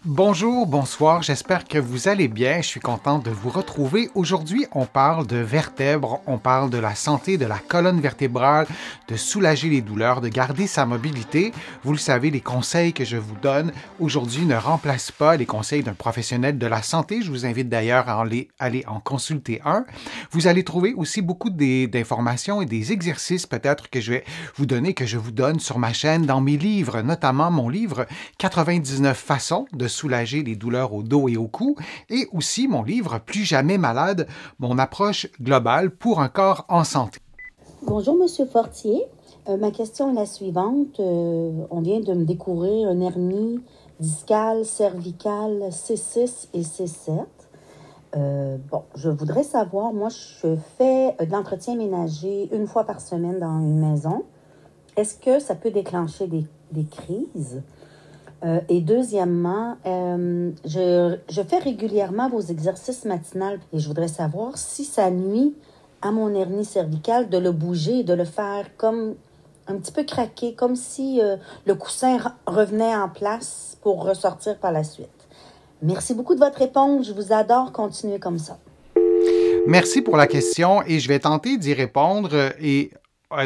Bonjour, bonsoir, j'espère que vous allez bien. Je suis content de vous retrouver. Aujourd'hui, on parle de vertèbres, on parle de la santé de la colonne vertébrale, de soulager les douleurs, de garder sa mobilité. Vous le savez, les conseils que je vous donne aujourd'hui ne remplacent pas les conseils d'un professionnel de la santé. Je vous invite d'ailleurs à aller en consulter un. Vous allez trouver aussi beaucoup d'informations et des exercices peut-être que je vais vous donner, que je vous donne sur ma chaîne dans mes livres, notamment mon livre 99 façons de soulager les douleurs au dos et au cou, et aussi mon livre Plus jamais malade, mon approche globale pour un corps en santé. Bonjour, Monsieur Fortier. Ma question est la suivante. On vient de me découvrir une hernie discale, cervicale C6 et C7. Je voudrais savoir, moi, je fais de l'entretien ménager une fois par semaine dans une maison. Est-ce que ça peut déclencher des crises? Et deuxièmement, je fais régulièrement vos exercices matinaux et je voudrais savoir si ça nuit à mon hernie cervicale de le bouger et de le faire comme un petit peu craquer, comme si le coussin revenait en place pour ressortir par la suite. Merci beaucoup de votre réponse. Je vous adore. Continuez comme ça. Merci pour la question et je vais tenter d'y répondre et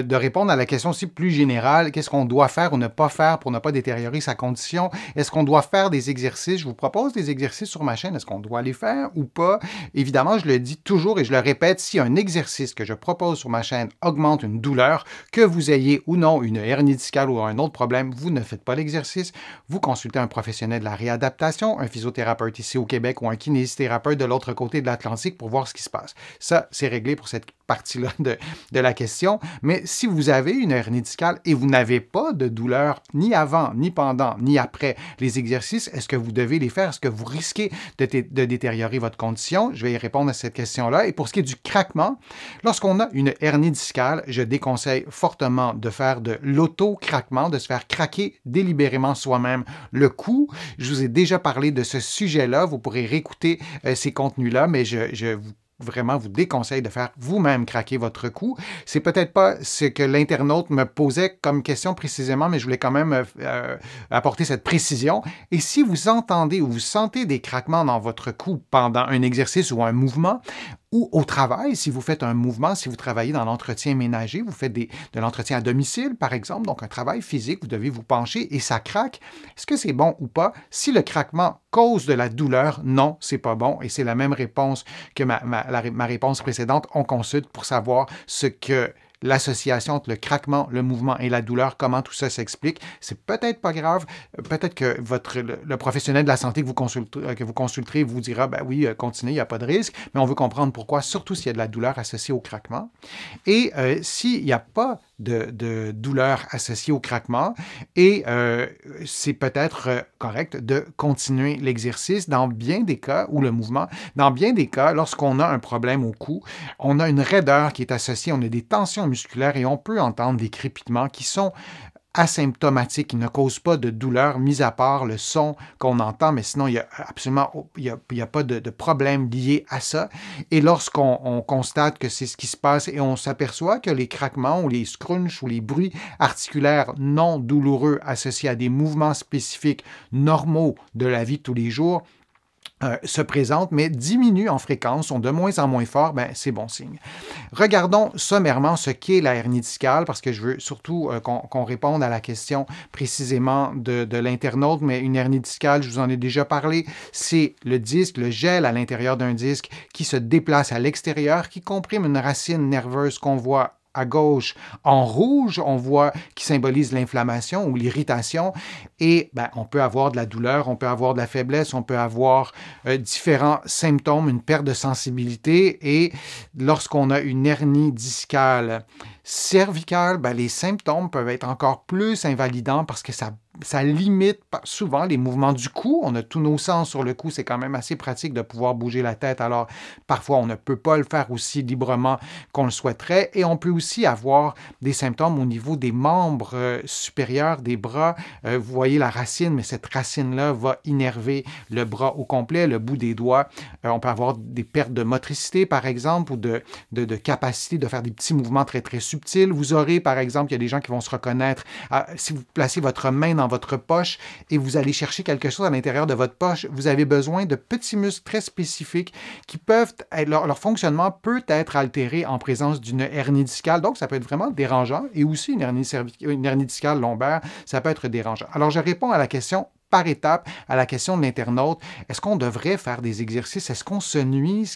de répondre à la question aussi plus générale, qu'est-ce qu'on doit faire ou ne pas faire pour ne pas détériorer sa condition? Est-ce qu'on doit faire des exercices? Je vous propose des exercices sur ma chaîne. Est-ce qu'on doit les faire ou pas? Évidemment, je le dis toujours et je le répète, si un exercice que je propose sur ma chaîne augmente une douleur, que vous ayez ou non une hernie discale ou un autre problème, vous ne faites pas l'exercice. Vous consultez un professionnel de la réadaptation, un physiothérapeute ici au Québec ou un kinésithérapeute de l'autre côté de l'Atlantique pour voir ce qui se passe. Ça, c'est réglé pour cette partie-là de la question. Mais si vous avez une hernie discale et vous n'avez pas de douleur ni avant, ni pendant, ni après les exercices, est-ce que vous devez les faire? Est-ce que vous risquez de détériorer votre condition? Je vais y répondre à cette question-là. Et pour ce qui est du craquement, lorsqu'on a une hernie discale, je déconseille fortement de faire de l'auto-craquement, de se faire craquer délibérément soi-même le cou. Je vous ai déjà parlé de ce sujet-là. Vous pourrez réécouter ces contenus-là, mais je vous déconseille de faire vous-même craquer votre cou. C'est peut-être pas ce que l'internaute me posait comme question précisément, mais je voulais quand même apporter cette précision. Et si vous entendez ou vous sentez des craquements dans votre cou pendant un exercice ou un mouvement, ou au travail, si vous faites un mouvement, si vous travaillez dans l'entretien ménager, vous faites de l'entretien à domicile, par exemple, donc un travail physique, vous devez vous pencher et ça craque. Est-ce que c'est bon ou pas? Si le craquement cause de la douleur, non, c'est pas bon. Et c'est la même réponse que ma réponse précédente. On consulte pour savoir ce que l'association entre le craquement, le mouvement et la douleur, comment tout ça s'explique. C'est peut-être pas grave. Peut-être que le professionnel de la santé que vous consulterez vous dira, ben oui, continuez, il n'y a pas de risque, mais on veut comprendre pourquoi, surtout s'il y a de la douleur associée au craquement. Et s'il n'y a pas de douleur associée au craquement, et c'est peut-être correct de continuer l'exercice dans bien des cas, ou le mouvement, dans bien des cas, lorsqu'on a un problème au cou, on a une raideur qui est associée, on a des tensions musculaires et on peut entendre des crépitements qui sont asymptomatiques, qui ne causent pas de douleur, mis à part le son qu'on entend, mais sinon, il n'y a absolument il y a pas de problème lié à ça. Et lorsqu'on constate que c'est ce qui se passe et on s'aperçoit que les craquements ou les scrunchs ou les bruits articulaires non douloureux associés à des mouvements spécifiques normaux de la vie de tous les jours, se présentent, mais diminuent en fréquence, sont de moins en moins forts, ben, c'est bon signe. Regardons sommairement ce qu'est la hernie discale, parce que je veux surtout qu'on réponde à la question précisément de l'internaute, mais une hernie discale, je vous en ai déjà parlé, c'est le disque, le gel à l'intérieur d'un disque qui se déplace à l'extérieur, qui comprime une racine nerveuse qu'on voit à gauche en rouge, on voit qui symbolise l'inflammation ou l'irritation. Et ben, on peut avoir de la douleur, on peut avoir de la faiblesse, on peut avoir différents symptômes, une perte de sensibilité. Et lorsqu'on a une hernie discale cervicale, ben, les symptômes peuvent être encore plus invalidants parce que ça limite souvent les mouvements du cou. On a tous nos sens sur le cou, c'est quand même assez pratique de pouvoir bouger la tête. Alors, parfois, on ne peut pas le faire aussi librement qu'on le souhaiterait. Et on peut aussi avoir des symptômes au niveau des membres supérieurs des bras. Vous voyez la racine, mais cette racine-là va innerver le bras au complet, le bout des doigts. On peut avoir des pertes de motricité, par exemple, ou de capacité de faire des petits mouvements très, très subtils. Vous aurez, par exemple, il y a des gens qui vont se reconnaître, si vous placez votre main dans votre poche et vous allez chercher quelque chose à l'intérieur de votre poche, vous avez besoin de petits muscles très spécifiques qui peuvent être, leur fonctionnement peut être altéré en présence d'une hernie discale. Donc, ça peut être vraiment dérangeant et aussi une hernie discale lombaire, ça peut être dérangeant. Alors, je réponds à la question par étape à la question de l'internaute. Est-ce qu'on devrait faire des exercices? Est-ce qu'on se nuit?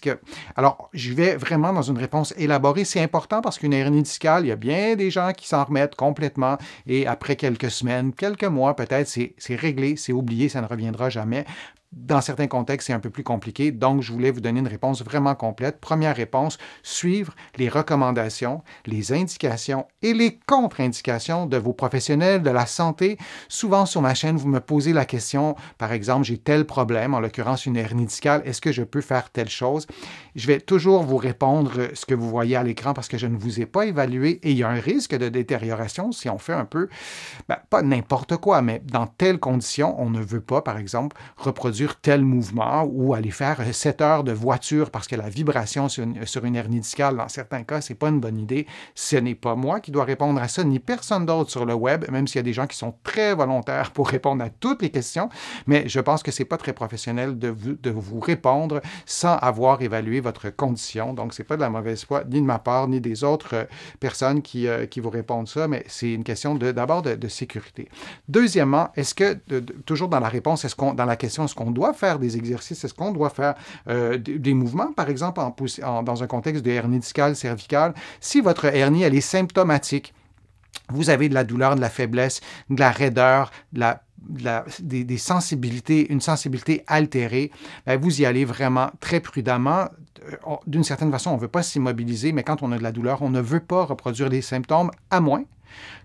Alors, je vais vraiment dans une réponse élaborée. C'est important parce qu'une hernie discale, il y a bien des gens qui s'en remettent complètement et après quelques semaines, quelques mois peut-être, c'est réglé, c'est oublié, ça ne reviendra jamais. Dans certains contextes, c'est un peu plus compliqué, donc je voulais vous donner une réponse vraiment complète. Première réponse, suivre les recommandations, les indications et les contre-indications de vos professionnels de la santé. Souvent sur ma chaîne, vous me posez la question, par exemple, j'ai tel problème, en l'occurrence une hernie discale, est-ce que je peux faire telle chose? Je vais toujours vous répondre ce que vous voyez à l'écran parce que je ne vous ai pas évalué et il y a un risque de détérioration si on fait un peu, pas n'importe quoi, mais dans telles conditions, on ne veut pas, par exemple, reproduire tel mouvement ou aller faire 7 heures de voiture parce que la vibration sur une hernie discale, dans certains cas, c'est pas une bonne idée. Ce n'est pas moi qui dois répondre à ça, ni personne d'autre sur le web, même s'il y a des gens qui sont très volontaires pour répondre à toutes les questions, mais je pense que c'est pas très professionnel de vous répondre sans avoir évalué votre condition. Donc, c'est pas de la mauvaise foi, ni de ma part, ni des autres personnes qui vous répondent ça, mais c'est une question d'abord de sécurité. Deuxièmement, est-ce que, toujours dans la réponse, dans la question, est-ce qu'on doit faire des exercices? Est-ce qu'on doit faire des mouvements, par exemple, dans un contexte de hernie discale, cervicale? Si votre hernie, elle est symptomatique, vous avez de la douleur, de la faiblesse, de la raideur, des sensibilités, une sensibilité altérée, bien, vous y allez vraiment très prudemment. D'une certaine façon, on ne veut pas s'immobiliser, mais quand on a de la douleur, on ne veut pas reproduire des symptômes, à moins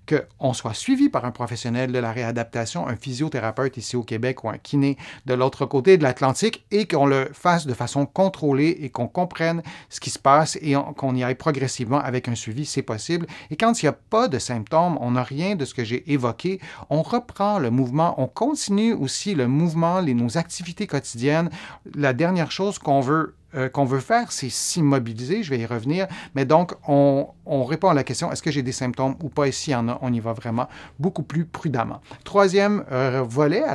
qu'on soit suivi par un professionnel de la réadaptation, un physiothérapeute ici au Québec ou un kiné de l'autre côté de l'Atlantique et qu'on le fasse de façon contrôlée et qu'on comprenne ce qui se passe et qu'on y aille progressivement avec un suivi, c'est possible. Et quand il n'y a pas de symptômes, on n'a rien de ce que j'ai évoqué, on reprend le mouvement, on continue aussi le mouvement, nos activités quotidiennes. La dernière chose qu'on veut faire, c'est s'immobiliser, je vais y revenir, mais donc on répond à la question, est-ce que j'ai des symptômes ou pas? Et s'il y en a, on y va vraiment beaucoup plus prudemment. Troisième volet à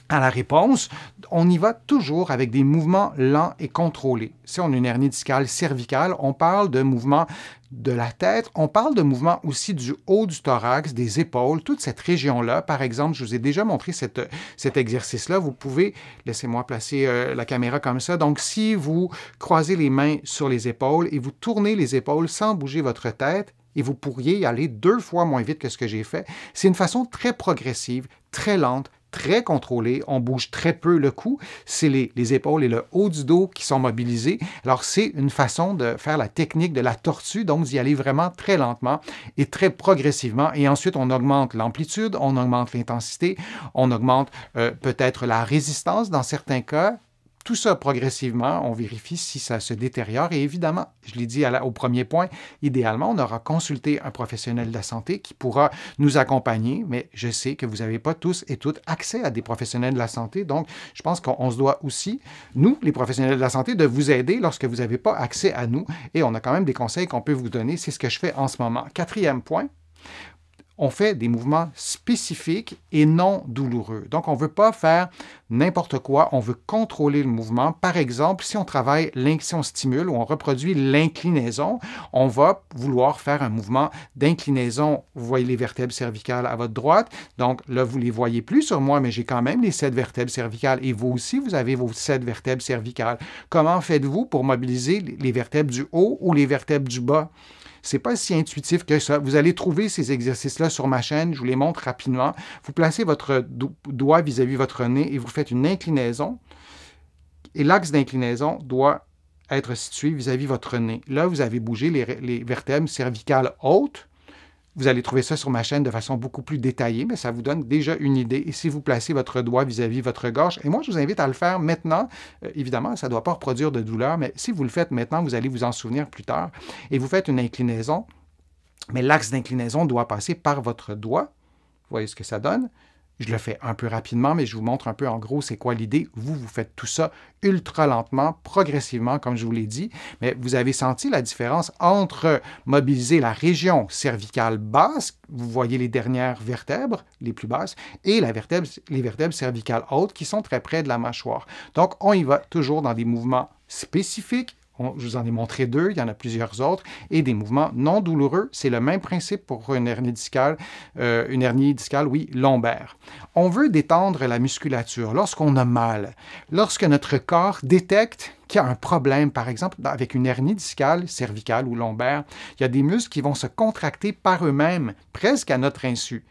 la réponse, on y va toujours avec des mouvements lents et contrôlés. Si on a une hernie discale cervicale, on parle de mouvements de la tête, on parle de mouvements aussi du haut du thorax, des épaules, toute cette région-là. Par exemple, je vous ai déjà montré cet exercice-là. Vous pouvez, laissez-moi placer la caméra comme ça. Donc, si vous croisez les mains sur les épaules et vous tournez les épaules sans bouger votre tête, et vous pourriez y aller 2 fois moins vite que ce que j'ai fait, c'est une façon très progressive, très lente, très contrôlé, on bouge très peu le cou, c'est les épaules et le haut du dos qui sont mobilisés. Alors, c'est une façon de faire la technique de la tortue, donc d'y aller vraiment très lentement et très progressivement. Et ensuite, on augmente l'amplitude, on augmente l'intensité, on augmente peut-être la résistance dans certains cas. Tout ça progressivement, on vérifie si ça se détériore et évidemment, je l'ai dit au premier point, idéalement, on aura consulté un professionnel de la santé qui pourra nous accompagner, mais je sais que vous n'avez pas tous et toutes accès à des professionnels de la santé, donc je pense qu'on se doit aussi, nous, les professionnels de la santé, de vous aider lorsque vous n'avez pas accès à nous et on a quand même des conseils qu'on peut vous donner, c'est ce que je fais en ce moment. Quatrième point, on fait des mouvements spécifiques et non douloureux. Donc, on ne veut pas faire n'importe quoi, on veut contrôler le mouvement. Par exemple, si on travaille, si on stimule ou on reproduit l'inclinaison, on va vouloir faire un mouvement d'inclinaison. Vous voyez les vertèbres cervicales à votre droite. Donc, là, vous ne les voyez plus sur moi, mais j'ai quand même les 7 vertèbres cervicales. Et vous aussi, vous avez vos 7 vertèbres cervicales. Comment faites-vous pour mobiliser les vertèbres du haut ou les vertèbres du bas? C'est pas si intuitif que ça. Vous allez trouver ces exercices-là sur ma chaîne. Je vous les montre rapidement. Vous placez votre doigt vis-à-vis votre nez et vous faites une inclinaison. Et l'axe d'inclinaison doit être situé vis-à-vis votre nez. Là, vous avez bougé les vertèbres cervicales hautes. Vous allez trouver ça sur ma chaîne de façon beaucoup plus détaillée, mais ça vous donne déjà une idée. Et si vous placez votre doigt vis-à-vis votre gorge, et moi, je vous invite à le faire maintenant. Évidemment, ça ne doit pas reproduire de douleur, mais si vous le faites maintenant, vous allez vous en souvenir plus tard. Et vous faites une inclinaison, mais l'axe d'inclinaison doit passer par votre doigt. Vous voyez ce que ça donne. Je le fais un peu rapidement, mais je vous montre un peu en gros c'est quoi l'idée. Vous faites tout ça ultra lentement, progressivement, comme je vous l'ai dit, mais vous avez senti la différence entre mobiliser la région cervicale basse, vous voyez les dernières vertèbres, les plus basses, et les vertèbres cervicales hautes qui sont très près de la mâchoire. Donc, on y va toujours dans des mouvements spécifiques. Je vous en ai montré 2, il y en a plusieurs autres, et des mouvements non douloureux. C'est le même principe pour une hernie discale, oui, lombaire. On veut détendre la musculature lorsqu'on a mal, lorsque notre corps détecte qu'il y a un problème, par exemple, avec une hernie discale, cervicale ou lombaire, il y a des muscles qui vont se contracter par eux-mêmes, presque à notre insu.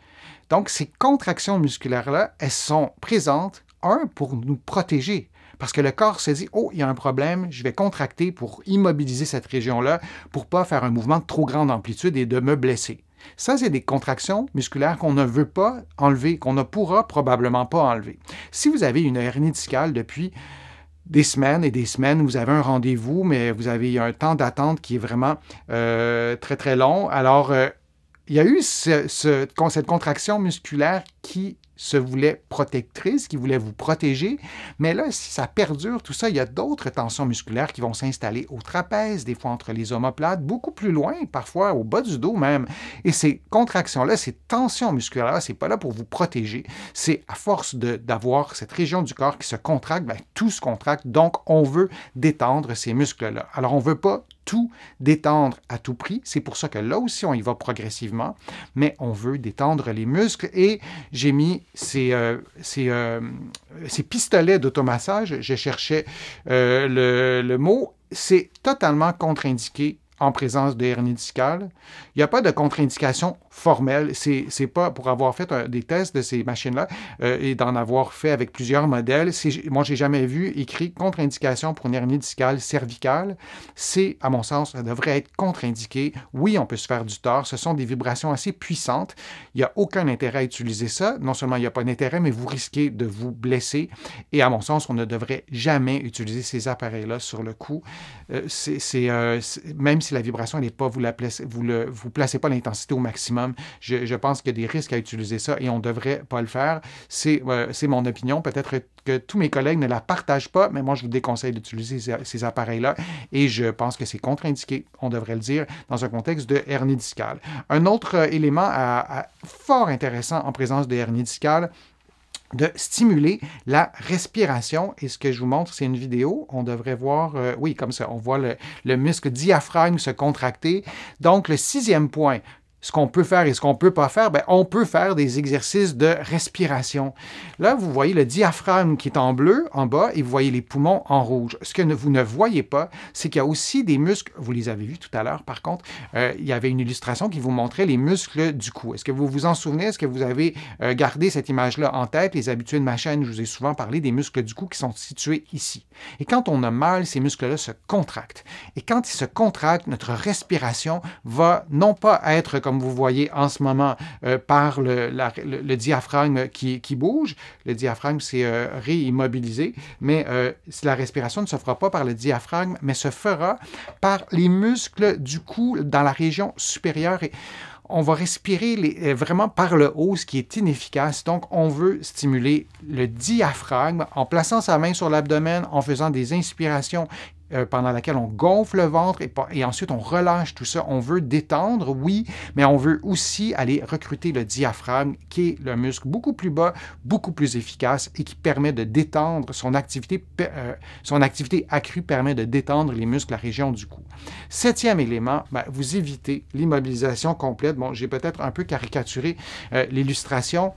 Donc, ces contractions musculaires-là, elles sont présentes, pour nous protéger. Parce que le corps se dit « Oh, il y a un problème, je vais contracter pour immobiliser cette région-là pour ne pas faire un mouvement de trop grande amplitude et de me blesser. » Ça, c'est des contractions musculaires qu'on ne veut pas enlever, qu'on ne pourra probablement pas enlever. Si vous avez une hernie discale depuis des semaines et des semaines, vous avez un rendez-vous, mais vous avez un temps d'attente qui est vraiment très, très long, alors il y a eu cette contraction musculaire qui se voulait protectrice, qui voulait vous protéger. Mais là, si ça perdure, tout ça, il y a d'autres tensions musculaires qui vont s'installer au trapèze, des fois entre les omoplates, beaucoup plus loin, parfois au bas du dos même. Et ces contractions-là, ces tensions musculaires-là, c'est pas là pour vous protéger. C'est à force d'avoir cette région du corps qui se contracte, bien, tout se contracte. Donc, on veut détendre ces muscles-là. Alors, on ne veut pas tout détendre à tout prix. C'est pour ça que là aussi, on y va progressivement, mais on veut détendre les muscles. Et j'ai mis ces pistolets d'automassage. Je cherchais le mot. C'est totalement contre-indiqué en présence de hernie discale. Il n'y a pas de contre-indication formelle. C'est pas pour avoir fait des tests de ces machines-là et d'en avoir fait avec plusieurs modèles. Moi, j'ai jamais vu écrit contre-indication pour une hernie discale cervicale. C'est, à mon sens, ça devrait être contre-indiqué. Oui, on peut se faire du tort. Ce sont des vibrations assez puissantes. Il n'y a aucun intérêt à utiliser ça. Non seulement il n'y a pas d'intérêt, mais vous risquez de vous blesser. Et à mon sens, on ne devrait jamais utiliser ces appareils-là sur le cou. Même si la vibration n'est pas, vous placez pas l'intensité au maximum, je pense qu'il y a des risques à utiliser ça et on ne devrait pas le faire. C'est mon opinion. Peut-être que tous mes collègues ne la partagent pas, mais moi, je vous déconseille d'utiliser ces appareils-là et je pense que c'est contre-indiqué, on devrait le dire, dans un contexte de hernie discale. Un autre élément fort intéressant en présence de hernie discale, de stimuler la respiration. Et ce que je vous montre, c'est une vidéo. On devrait voir, oui, comme ça, on voit le muscle diaphragme se contracter. Donc, le 6e point, ce qu'on peut faire et ce qu'on ne peut pas faire, bien, on peut faire des exercices de respiration. Là, vous voyez le diaphragme qui est en bleu en bas et vous voyez les poumons en rouge. Ce que vous ne voyez pas, c'est qu'il y a aussi des muscles, vous les avez vus tout à l'heure par contre, il y avait une illustration qui vous montrait les muscles du cou. Est-ce que vous vous en souvenez? Est-ce que vous avez gardé cette image-là en tête? Les habitués de ma chaîne, je vous ai souvent parlé des muscles du cou qui sont situés ici. Et quand on a mal, ces muscles-là se contractent. Et quand ils se contractent, notre respiration va non pas être comme vous voyez en ce moment par le diaphragme qui bouge. Le diaphragme s'est réimmobilisé, mais la respiration ne se fera pas par le diaphragme, mais se fera par les muscles du cou dans la région supérieure. Et on va respirer vraiment par le haut, ce qui est inefficace. Donc, on veut stimuler le diaphragme en plaçant sa main sur l'abdomen, en faisant des inspirations pendant laquelle on gonfle le ventre et ensuite on relâche tout ça. On veut détendre, oui, mais on veut aussi aller recruter le diaphragme, qui est le muscle beaucoup plus bas, beaucoup plus efficace et qui permet de détendre son activité accrue permet de détendre les muscles, la région du cou. 7e élément, bien, vous évitez l'immobilisation complète. Bon, j'ai peut-être un peu caricaturé l'illustration,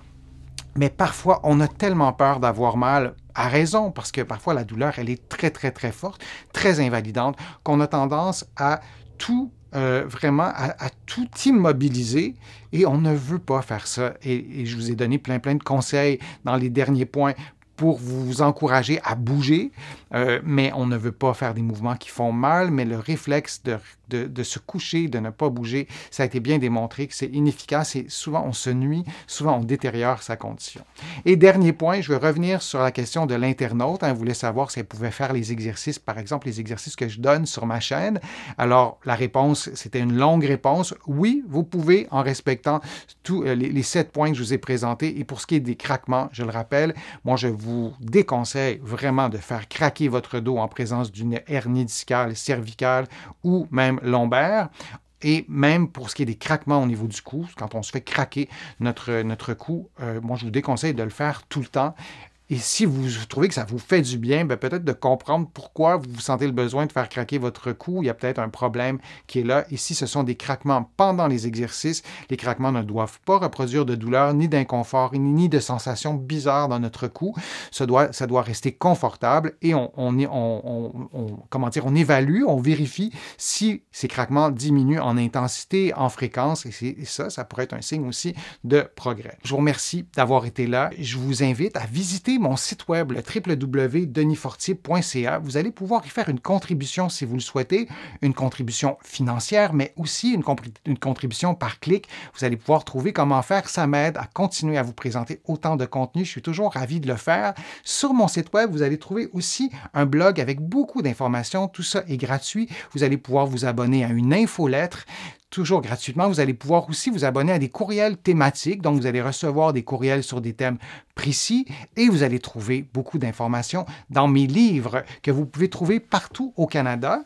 mais parfois, on a tellement peur d'avoir mal, à raison, parce que parfois la douleur, elle est très, très, très forte, très invalidante, qu'on a tendance à tout, vraiment, à tout immobiliser et on ne veut pas faire ça. Et je vous ai donné plein de conseils dans les derniers points pour vous encourager à bouger, mais on ne veut pas faire des mouvements qui font mal, mais le réflexe de se coucher, de ne pas bouger, ça a été bien démontré que c'est inefficace et souvent on se nuit, souvent on détériore sa condition. Et dernier point, je vais revenir sur la question de l'internaute. Elle voulait savoir si elle pouvait faire les exercices, par exemple les exercices que je donne sur ma chaîne. Alors la réponse, c'était une longue réponse. Oui, vous pouvez en respectant tous les 7 points que je vous ai présentés. Et pour ce qui est des craquements, je le rappelle, moi je vous déconseille vraiment de faire craquer votre dos en présence d'une hernie discale, cervicale ou même lombaire. Et même pour ce qui est des craquements au niveau du cou, quand on se fait craquer notre cou, moi je vous déconseille de le faire tout le temps. Et si vous trouvez que ça vous fait du bien, peut-être de comprendre pourquoi vous sentez le besoin de faire craquer votre cou. Il y a peut-être un problème qui est là. Et si ce sont des craquements pendant les exercices, les craquements ne doivent pas reproduire de douleur, ni d'inconfort, ni de sensations bizarres dans notre cou. Ça doit rester confortable et on évalue, on vérifie si ces craquements diminuent en intensité, en fréquence. Et ça pourrait être un signe aussi de progrès. Je vous remercie d'avoir été là. Je vous invite à visiter mon site web, le www.denisfortier.ca. Vous allez pouvoir y faire une contribution si vous le souhaitez, une contribution financière, mais aussi une contribution par clic. Vous allez pouvoir trouver comment faire. Ça m'aide à continuer à vous présenter autant de contenu. Je suis toujours ravi de le faire. Sur mon site web, vous allez trouver aussi un blog avec beaucoup d'informations. Tout ça est gratuit. Vous allez pouvoir vous abonner à une infolettre. Toujours gratuitement, vous allez pouvoir aussi vous abonner à des courriels thématiques. Donc, vous allez recevoir des courriels sur des thèmes précis et vous allez trouver beaucoup d'informations dans mes livres que vous pouvez trouver partout au Canada,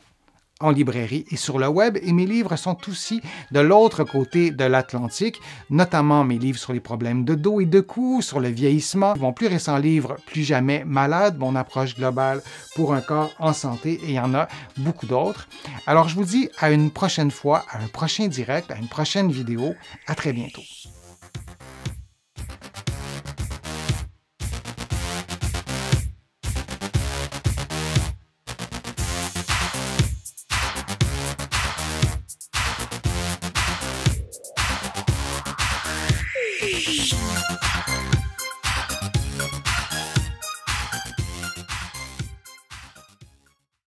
en librairie et sur le web. Et mes livres sont aussi de l'autre côté de l'Atlantique, notamment mes livres sur les problèmes de dos et de cou, sur le vieillissement. Mon plus récent livre, Plus jamais malade, mon approche globale pour un corps en santé, et il y en a beaucoup d'autres. Alors, je vous dis à une prochaine fois, à un prochain direct, à une prochaine vidéo. À très bientôt. Shh.